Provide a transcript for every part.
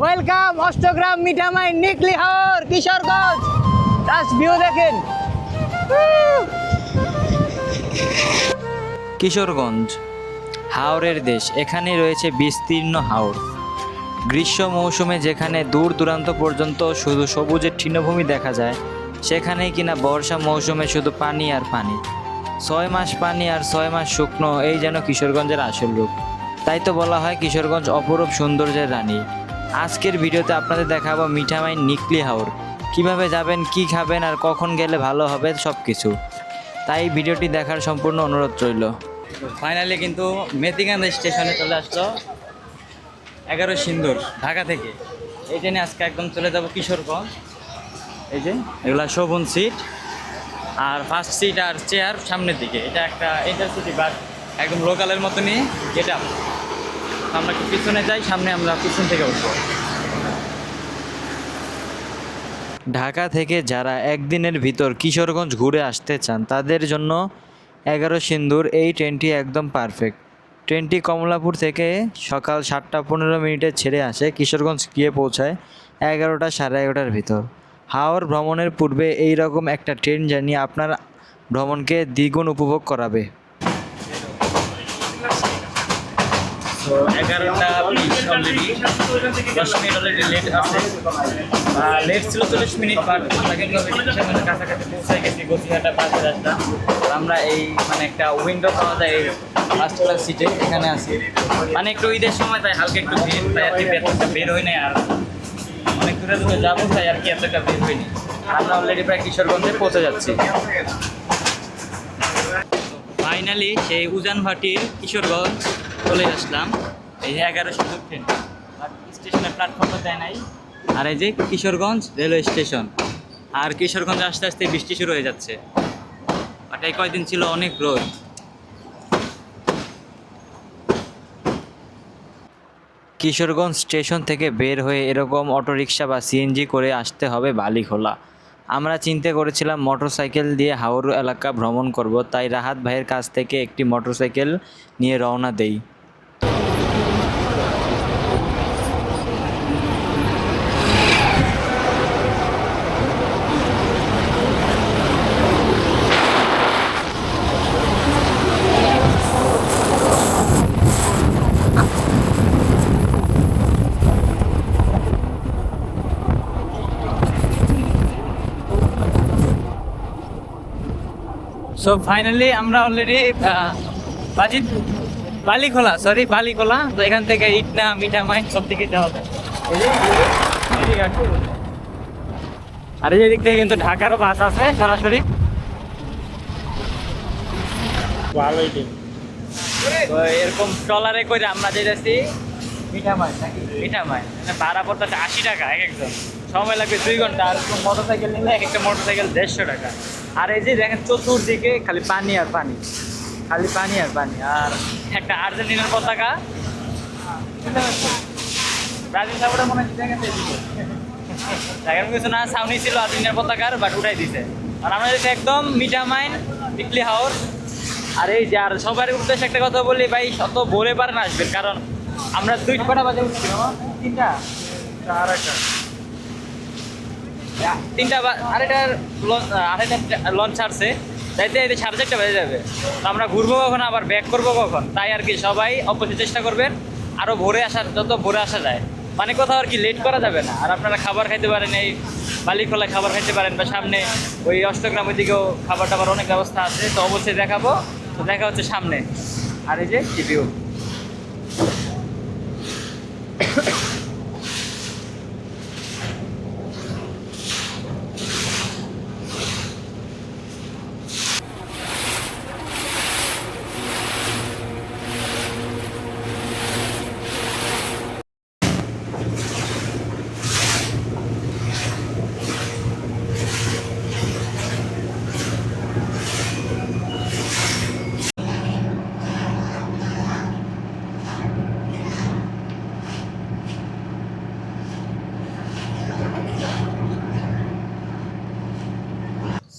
Welcome Austagram মিঠামাই নিকলি হাওর Kishoreganj. Just view দেখেন। কিশোরগঞ্জ হাওরের দেশ। এখানে রয়েছে বিস্তীর্ণ হাওর। গ্রীষ্ম মৌসুমে যেখানে দূর দূরান্ত পর্যন্ত শুধু সবুজের তৃণভূমি দেখা যায়, সেখানেই কিনা বর্ষা মৌসুমে শুধু পানি আর পানি। 6 মাস পানি আর 6 মাস শুকনো, এই যেন কিশোরগঞ্জের আসল রূপ। তাই তো বলা হয় কিশোরগঞ্জ অপরূপ সৌন্দর্যের রানী। আজকের ভিডিওতে আপনাদের দেখাবো মিঠামাই নিকলি হাওর। কিভাবে যাবেন, কি খাবেন আর কখন গেলে ভালো হবে সব কিছু। তাই ভিডিওটি দেখার সম্পূর্ণ অনুরোধ রইল। ফাইনালি কিন্তু মেথিকান্দ স্টেশনে চলে আসলো 11 সিন্দুর ঢাকা থেকে। এই জন্য আজকে একদম চলে যাব কিশোরগঞ্জ। এই যে এগুলা শোভন সিট আর ফার্স্ট সিট আর চেয়ার সামনের দিকে। এটা একটা ইন্টারসিটি বাস, একদম লোকালের মতনই। এটা আমরা একটু পিছনে যাই, সামনে আমরা পিছন থেকে উঠবো। ঢাকা থেকে যারা একদিনের ভিতর কিশোরগঞ্জ ঘুরে আসতে চান তাদের জন্য 11 সিন্দুর এই ট্রেনটি একদম পারফেক্ট। ট্রেনটি কমলাপুর থেকে সকাল 7:15 ছেড়ে আসে, কিশোরগঞ্জ গিয়ে পৌঁছায় 11টা সাড়ে 11টার ভিতর। হাওর ভ্রমণের পূর্বে এই রকম একটা ট্রেন জার্নি আপনার ভ্রমণকে দ্বিগুণ উপভোগ করাবে। তো 11টা অলরেডি 10 মিনিট অলরেডি লেট আছে। লেট ছিল 40 মিনিট, বাট আমরা কিন্তু স্টেশনের কাছাকাছি পৌঁছে গেছি। গতিহাটা পাশে আসলাম। আমরা এই মানে একটা উইন্ডো পাওয়া যায় এই ফার্স্ট ক্লাস সিটে, এখানে আছি। মানে একটু ঈদের সময় তাই হালকা একটু ভিড়, তাই আর কি এতটা বের হই নাই। আর অনেক দূরে দূরে যাবো, তাই আর কি এতটা বের হইনি। আমরা অলরেডি প্রায় কিশোরগঞ্জে পৌঁছে যাচ্ছি। ফাইনালি সেই উজানভাটির কিশোরগঞ্জ চলে আসলাম। এই যে 11 সিন্দুর ট্রেন, স্টেশনের প্ল্যাটফর্মে দেয় নাই। আর এই যে কিশোরগঞ্জ রেলওয়ে স্টেশন। আর কিশোরগঞ্জ আস্তে আস্তে বৃষ্টি শুরু হয়ে যাচ্ছে। বাট এই কয়দিন ছিল অনেক রোদ। কিশোরগঞ্জ স্টেশন থেকে বের হয়ে এরকম অটোরিকশা বা সিএনজি করে আসতে হবে বালিখোলা। আমরা চিন্তা করেছিলাম মোটরসাইকেল দিয়ে হাওর এলাকা ভ্রমণ করব, তাই রাহাত ভাইয়ের কাছ থেকে একটি মোটরসাইকেল নিয়ে রওনা দেই। সো ফাইনালি আমরা অলরেডি বালিখোলা। তো এখান থেকে ইটনা মিঠামাই সব দিকে যাওয়া যায়। আর এই দিক থেকে কিন্তু ঢাকারও বাস আছে সরাসরি। তো এরকম ট্রলারে করে আমরা যেতেছি মিঠামাই। ভাড়া পড়তেছে 80 টাকা এক একজন। সময় লাগবে 2 ঘন্টা। আর মোটরসাইকেল নিলে এক একটা মোটরসাইকেল 150 টাকা। আর এই যে দেখেন চতুর্দিকে খালি পানি আর পানি, খালি পানি আর পানি। আর একটা আর্জেন্টিনার পতাকা, ব্রাজিল সাপোর্টার মনে হচ্ছে দেখেন কিছু না, সাউনি ছিল আর্জেন্টিনার পতাকার, বাট উঠাই দিছে। আর আমরা যেতে একদম মিঠামাইন নিকলি হাওর। আর এই যে আর সবার উদ্দেশ্যে একটা কথা বলি ভাই, শত ভোরে পারেন আসবেন, কারণ আমরা 2টা বাজে উঠছিলাম। 3টা আড়াইটা লঞ্চ ছাড়ছে, তাইতে 4:30 বেজে যাবে। তো আমরা ঘুরবো কখন, আবার ব্যাক করবো কখন, তাই আর কি সবাই অবশ্যই চেষ্টা করবেন আরও ভোরে আসার, যত ভোরে আসা যায়। মানে কোথাও আর কি লেট করা যাবে না। আর আপনারা খাবার খাইতে পারেন, এই বালিখোলায় খাবার খাইতে পারেন, বা সামনে ওই অষ্টগ্রামের দিকেও খাবার টাবার অনেক ব্যবস্থা আছে। তো অবশ্যই দেখাবো। তো দেখা হচ্ছে সামনে। আর এই যে ভিউ।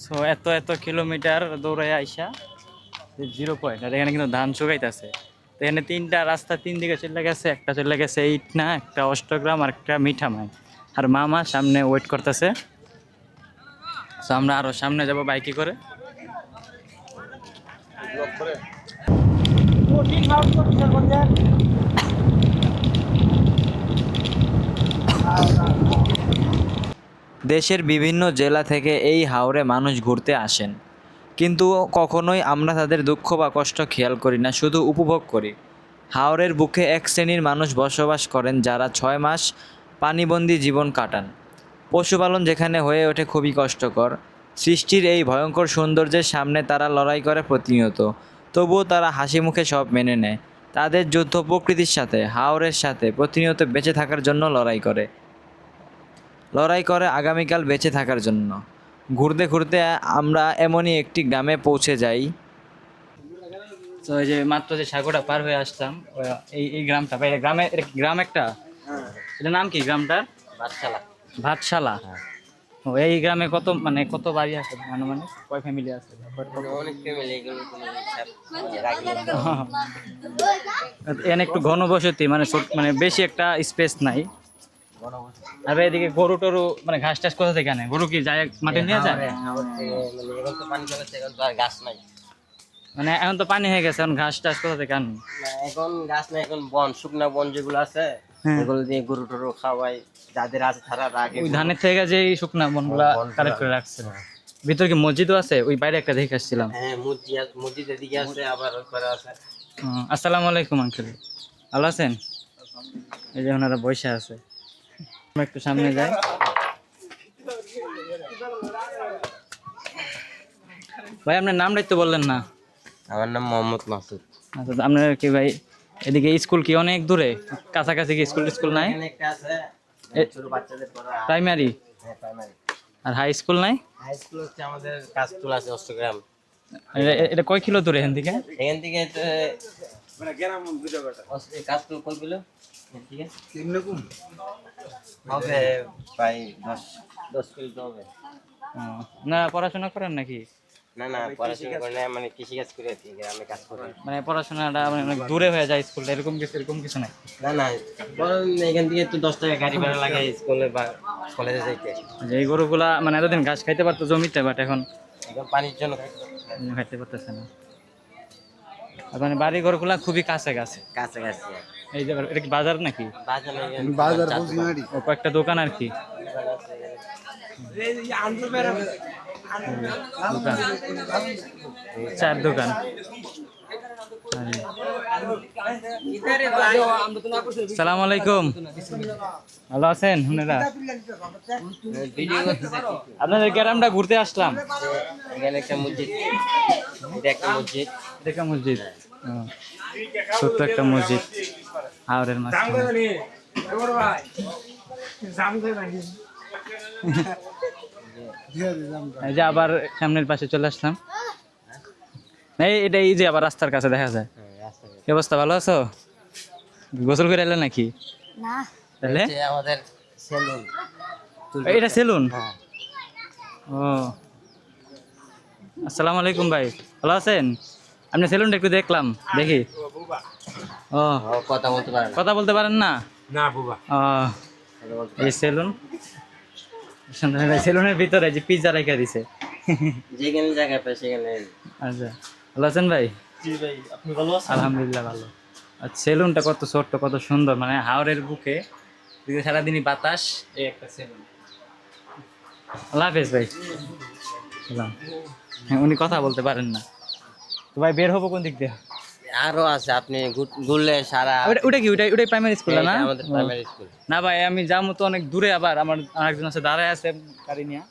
সো এত কিলোমিটার দৌড়াই আইসা 0 পয়েন্ট। আর এখানে কিন্তু ধান শুকাইতেছে। তো এখানে তিনটা রাস্তা তিন দিকে চলে গেছে, একটা চলে গেছে ইটনা, একটা অষ্টগ্রাম আর একটা মিঠামাই। আর মামা সামনে ওয়েট করতেছে। তো আমরা আরো সামনে যাব বাইকে করে। দেশের বিভিন্ন জেলা থেকে এই হাওরে মানুষ ঘুরতে আসেন, কিন্তু কখনোই আমরা তাদের দুঃখ বা কষ্ট খেয়াল করি না, শুধু উপভোগ করি। হাওরের বুকে এক শ্রেণীর মানুষ বসবাস করেন যারা 6 মাস পানিবন্দী জীবন কাটান। পশুপালন যেখানে হয়ে ওঠে খুবই কষ্টকর। সৃষ্টির এই ভয়ঙ্কর সৌন্দর্যের সামনে তারা লড়াই করে প্রতিনিয়ত, তবুও তারা হাসি মুখে সব মেনে নেয়। তাদের যুদ্ধ প্রকৃতির সাথে, হাওরের সাথে প্রতিনিয়ত বেঁচে থাকার জন্য লড়াই করে আগামীকাল বেঁচে থাকার জন্য। ঘুরতে ঘুরতে আমরা এমনই একটি গ্রামে পৌঁছে যাই। তো এই যে মাত্র যে সাগরটা পার হয়ে আসলাম, এই গ্রামটা, ভাই গ্রামে, এটা কি গ্রাম একটা? এটা নাম কি গ্রামটার? ভাতশালা। ভাতশালা। ও, এই গ্রামে কত বাড়ি আছে, মানে কয় ফ্যামিলি আছে? অনেক ফ্যামিলি, এগুলো কোনো হিসাব রাখি না। এখানে একটু ঘনবসতি, মানে বেশি একটা স্পেস নাই। আর ভাই এদিকে গরু টরু, মানে ঘাস টাস কোথা থেকে আনে? গরু কি যায় মাঠে নিয়ে যায়? হাওর থেকে মানে এখন তো পানি চলেছে, এখন তো আর গাছ নাই। মানে এখন তো পানি হয়ে গেছে, এখন ঘাস টাস কোথা থেকে আনেন? না, এখন গাছ নাই, এখন বন, শুকনা বন যেগুলো আছে হ্যাঁ। এগুলো দিয়ে গরু টরু খাওয়াই, যাদের আছে তারা রাখে। ওই ধানের থেকে যে এই শুকনা বনগুলা বনগুলা। কালেক্ট করে রাখছে। ভিতরে কি মসজিদও আছে? ওই বাইরে একটা দেখে আসছিলাম। হ্যাঁ, মসজিদের দিকে আছে, আবার ওই পারে আছে। আসসালামু আলাইকুম আঙ্কেল, ভালো আছেন? এই যে ওনারা বসে আছে, আমরা একটু সামনে যাই। ভাই আপনার নামটাই তো বললেন না। আমার নাম মোহাম্মদ মাসুদ। আচ্ছা, আপনার কি ভাই এদিকে স্কুল কি অনেক দূরে? কাছাকাছি কি স্কুল নাই? এখানে একটা আছে ছোট বাচ্চাদের পড়া। প্রাইমারি হ্যাঁ, প্রাইমারি। আর হাই স্কুল নাই? হাই স্কুল হচ্ছে আমাদের কাজতুল আছে, অষ্টগ্রাম। এটা কয় কিলো দূরে এখান থেকে? এখান থেকে তো মানে গ্রাম দুটো কথা কাজতুল কয় কিলো এখান থেকে? হবে প্রায় 10 কিলো তো হবে। না পড়াশোনা করেন নাকি? না না, পড়াশোনা করে না, মানে কৃষিকাজ করে আছি, গ্রামে কাজ করি। মানে পড়াশোনাটা মানে অনেক দূরে হয়ে যায় স্কুলটা, এরকম কিছু নাই? না না, বরং এখান থেকে একটু 10 টাকা গাড়ি ভাড়া লাগে স্কুলে বা কলেজে যাইতে। যে এই গরুগুলা মানে এতদিন ঘাস খাইতে পারতো জমিতে, বাট এখন এখন পানির জন্য খাইতে পারতেছে না। আর মানে বাড়ি ঘরগুলা খুবই কাছাকাছি। কাছাকাছি। এই যে এটা কি বাজার নাকি? বাজার ও কয়েকটা দোকান আর কি। দোকান, 4 দোকান। সালাম আলাইকুম, ভালো আছেন আপনারা? আপনাদের গ্রামটা ঘুরতে আসলাম। এখানে একটা মসজিদ, এটা একটা মসজিদ। এটা একটা মসজিদ, ছোট্ট একটা মসজিদ হাওরের মাঝখানে। এই যে আবার সামনের পাশে চলে আসলাম। এই যে আবার রাস্তার কাছে দেখা যায়। কি অবস্থা, ভালো আছো? গোসল করে এলে নাকি? না, তাহলে এটা আমাদের সেলুন। এটা সেলুন? হ্যাঁ। ও, আসসালামু আলাইকুম ভাই, ভালো আছেন? আপনি সেলুনটা একটু দেখলাম, দেখি। ও, কথা বলতে পারেন? কথা বলতে পারেন না? না বাবা। ও, এই সেলুন। সেলুনের ভিতরে যে পিজ্জা রেখে দিছে। যেখানে জায়গা পাই সেখানে। আচ্ছা, ভালো আছেন ভাই? জি ভাই, আপনি ভালো আছেন? আলহামদুলিল্লাহ ভালো। আর সেলুনটা কত ছোট্ট, কত সুন্দর, মানে হাওরের বুকে সারাদিনই বাতাস। এই একটা সেলুন। আল্লাহ হাফেজ ভাই। সালাম। হ্যাঁ, উনি কথা বলতে পারেন না তো ভাই, বের হবো কোন দিক দিয়ে? আরো আছে, আপনি ঘুরলে সারা। ওটাই প্রাইমারি স্কুল না? এটা আমাদের প্রাইমারি স্কুল। না ভাই, আমি যাবো তো অনেক দূরে, আবার আমার আরেকজন আছে দাঁড়ায় আছে গাড়ি নিয়ে।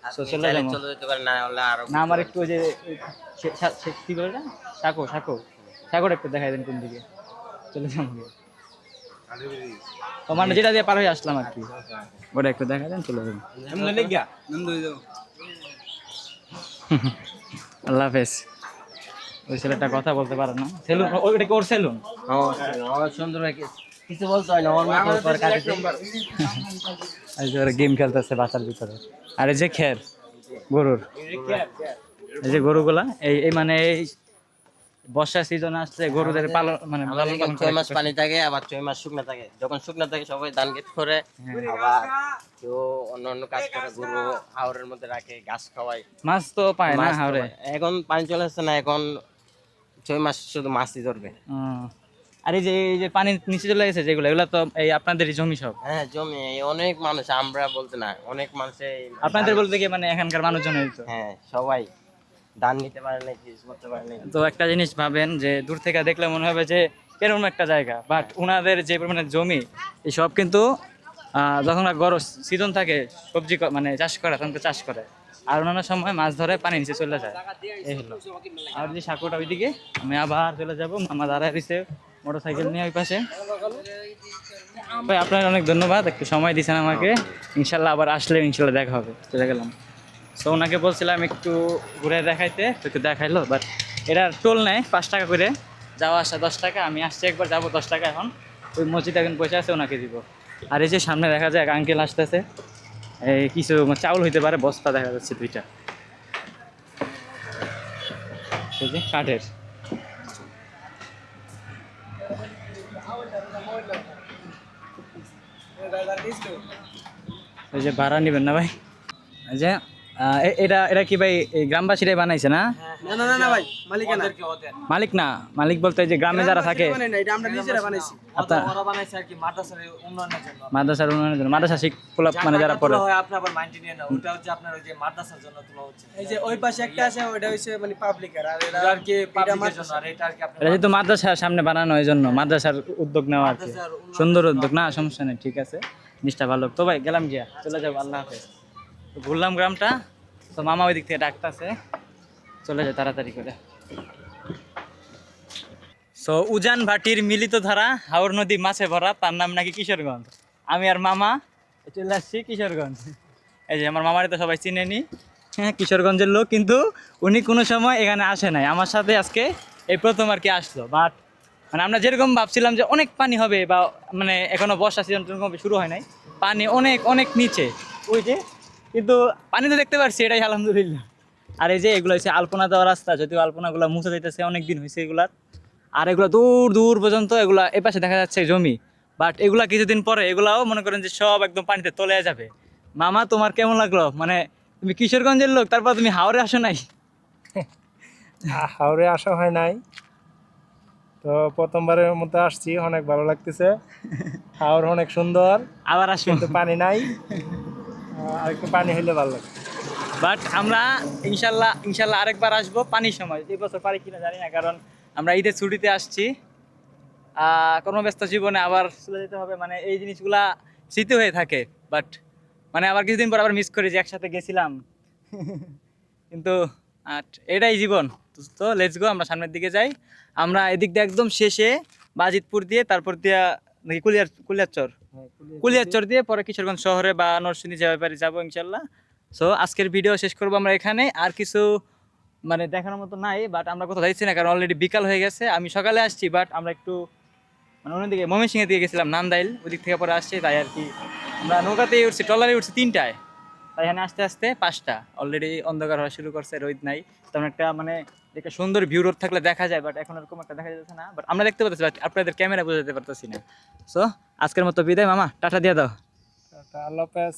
আপনি চলে চাইলে যাবো। চলে যেতে পারেন, না হলে আরো। না, আমার একটু ওই যে কি বলে না, সাঁকোটা একটু দেখাই দেন কোন দিকে চলে যাবো। ও মানে যেটা দিয়ে পার হয়ে আসলাম আর কি, ওটা একটু দেখা দেন, চলে যাবেন। আল্লাহ হাফেজ। ওই ছেলেটা কথা বলতে পারে না। সেলুন, ওইটা কি ওর সেলুন? আমার সুন্দর কিছু বলতে হয় না, ওর মতো করে কাটে। এই যে ওরা গেম খেলতেছে বাসার ভিতরে। আর এই যে খের গরুর, এই যে গরুগুলা এই মানে বর্ষার সিজন আসছে গরুদের পালন মানে আমাদের লালন এখানে পালন 6 করা মাস একটু পানি থাকে, আবার 6 মাস শুকনা থাকে। যখন শুকনা থাকে সবাই ধান ক্ষেত করে, হ্যাঁ। আবার কেউ অন্য অন্য কাজ করে, গরু হাওরের মধ্যে রাখে, ঘাস খাওয়ায়। মাছ তো পায় না মাছ তো হাওরে। এখন পানি চলে আসছে না, এখন 6 মাস শুধু মাছই ধরবে। আর এই যে পানির নিচে চলে গেছে যেগুলো, এগুলো তো এই আপনাদেরই জমি সব। হ্যাঁ জমি, অনেক মানুষ, আমরা বলতে না, অনেক মানুষে আপনাদের বলতে কি মানে এখানকার মানুষজনের তো। হ্যাঁ সবাই ধান নিতে পারে না, কিছু করতে পারে না। তো একটা জিনিস ভাবেন যে দূর থেকে দেখলে মনে হবে যে এরকম একটা জায়গা, বাট ওনাদের যে পরিমাণে জমি এই সব কিন্তু যখন গরম সিজন থাকে সবজি মানে চাষ করে তখন তো চাষ করে, আর অন্যান্য সময় মাছ ধরে পানি নিচে চলে যায়। এই হলো। আর যে সাঁকোটা ওইদিকে আমি আবার চলে যাব, মামা দাঁড়ায় দিছে মোটর সাইকেল নিয়ে ওই পাশে। ভাই আপনার অনেক ধন্যবাদ, একটু সময় দিয়েছেন আমাকে। ইনশাল্লাহ আবার আসলে ইনশাল্লাহ দেখা হবে। চলে গেলাম। তো ওনাকে বলছিলাম একটু ঘুরে দেখাইতে, তো একটু দেখাইলো, বাট এটা টোল নেয় 5 টাকা করে, যাওয়া আসা 10 টাকা। আমি আসছি একবার, যাবো 10 টাকা। এখন ওই মসজিদ এখন পয়সা আছে, ওনাকে দিব। আর এই যে সামনে দেখা যায় এক আঙ্কেল আসতেছে, এই কিছু চাউল হইতে পারে, বস্তা দেখা যাচ্ছে 2টা, এই যে কাঠের। ওই যে ভাড়া নেবেন না ভাই? এই যে এটা এটা কি ভাই এই গ্রামবাসীরাই বানাইছে না? না না না না ভাই, মালিক না। মালিক না, মালিক বলতে এই যে গ্রামে যারা থাকে মানে না, এটা আমরা নিজেরা বানাইছি। আপনার ওরা বানাইছে আর কি মাদ্রাসার উন্নয়নের জন্য। মাদ্রাসার উন্নয়নের জন্য, মাদ্রাসা শিক্ষা মানে যারা পড়ে। তোলা হয় আপনি আবার মাইন্ড নিয়ে না, ওটা হচ্ছে আপনার ওই যে মাদ্রাসার জন্য তোলা হচ্ছে। এই যে ওই পাশে একটা আছে, ওটা হইছে মানে পাবলিকের, আর এটা আর কি পাবলিকের জন্য, আর এটা আর কি আপনার এটা যেহেতু মাদ্রাসার সামনে বানানো, এই জন্য মাদ্রাসার উদ্যোগ নেওয়া আর কি। সুন্দর উদ্যোগ, না সমস্যা নেই, ঠিক আছে, জিনিসটা ভালো। তো ভাই গেলাম গিয়া, চলে যাবো, আল্লাহ হাফেজ। তো ঘুরলাম গ্রামটা, তো মামা ওই দিক থেকে ডাকতেছে, চলে যায় তাড়াতাড়ি করে। সো উজান ভাটির মিলিত ধারা, হাওর নদী মাছে ভরা, তার নাম নাকি কিশোরগঞ্জ। আমি আর মামা চলে আসছি কিশোরগঞ্জ। এই যে আমার মামারে তো সবাই চিনেনি, হ্যাঁ কিশোরগঞ্জের লোক, কিন্তু উনি কোনো সময় এখানে আসে নাই। আমার সাথে আজকে এই প্রথম আর কি আসলো। বাট মানে আমরা যেরকম ভাবছিলাম যে অনেক পানি হবে, বা মানে এখনো বর্ষা সিজন শুরু হয় নাই, পানি অনেক অনেক নিচে ওই যে, কিন্তু পানি তো দেখতে পাচ্ছি, এটাই আলহামদুলিল্লাহ। আর এই যে এগুলো হচ্ছে আলপনা দেওয়া রাস্তা, যদিও আলপনাগুলো মুছে যাইতেছে, অনেক দিন হয়েছে এগুলার। আর এগুলো দূর দূর পর্যন্ত, এগুলা এ পাশে দেখা যাচ্ছে জমি, বাট এগুলা কিছুদিন পরে এগুলাও মনে করেন যে সব একদম পানিতে তলে যাবে। মামা তোমার কেমন লাগলো? মানে তুমি কিশোরগঞ্জের লোক, তারপর তুমি হাওড়ে আসো নাই? হাওড়ে আসা হয় নাই, তো প্রথমবারের মতো আসছি, অনেক ভালো লাগতেছে। হাওড় অনেক সুন্দর, আবার আসবো, কিন্তু পানি নাই, আর একটু পানি হইলে ভালো লাগে। বাট আমরা ইনশাল্লাহ ইনশাল্লাহ আরেকবার আসবো পানির সময়। এই বছর পারি কিনা জানি না, কারণ আমরা ঈদের ছুটিতে আসছি। কর্মব্যস্ত জীবনে আবার চলে যেতে হবে, মানে এই জিনিসগুলা স্মৃতি হয়ে থাকে। বাট মানে আবার কিছুদিন পর আবার মিস করি যে একসাথে গেছিলাম। কিন্তু এটাই জীবন। তো লেটস গো, আমরা সামনের দিকে যাই। আমরা এদিক দিয়ে একদম শেষে বাজিতপুর দিয়ে, তারপর দিয়া নাকি কুলিয়ারচর দিয়ে পরে কিশোরগঞ্জ শহরে বা নরসিংদী যে ব্যাপারে যাবো ইনশাল্লাহ। সো আজকের ভিডিও শেষ করবো আমরা এখানে। আর কিছু মানে দেখানোর মতো নাই, বাট আমরা কোথাও যাইছি না, কারণ অলরেডি বিকাল হয়ে গেছে। আমি সকালে আসছি, বাট আমরা একটু মানে অন্যদিকে ময়মনসিংহের দিকে গেছিলাম, নান্দাইল, ওই দিক থেকে পরে আসছি, তাই আর কি। আমরা নৌকাতেই উঠছি, ট্রলারে উঠছি 3টায়, তাই এখানে আস্তে আস্তে 5টা অলরেডি অন্ধকার হওয়া শুরু করছে, রোদ নাই তেমন একটা। মানে একটা সুন্দর ভিউ রোড থাকলে দেখা যায়, বাট এখন এরকম একটা দেখা যাচ্ছে না। বাট আমরা দেখতে পাচ্ছি, বাট আপনাদের ক্যামেরা বোঝাতে পারতেছি না। সো আজকের মতো বিদায়, মামা টাটা দিয়ে দাও। আল্লাহ হাফেজ।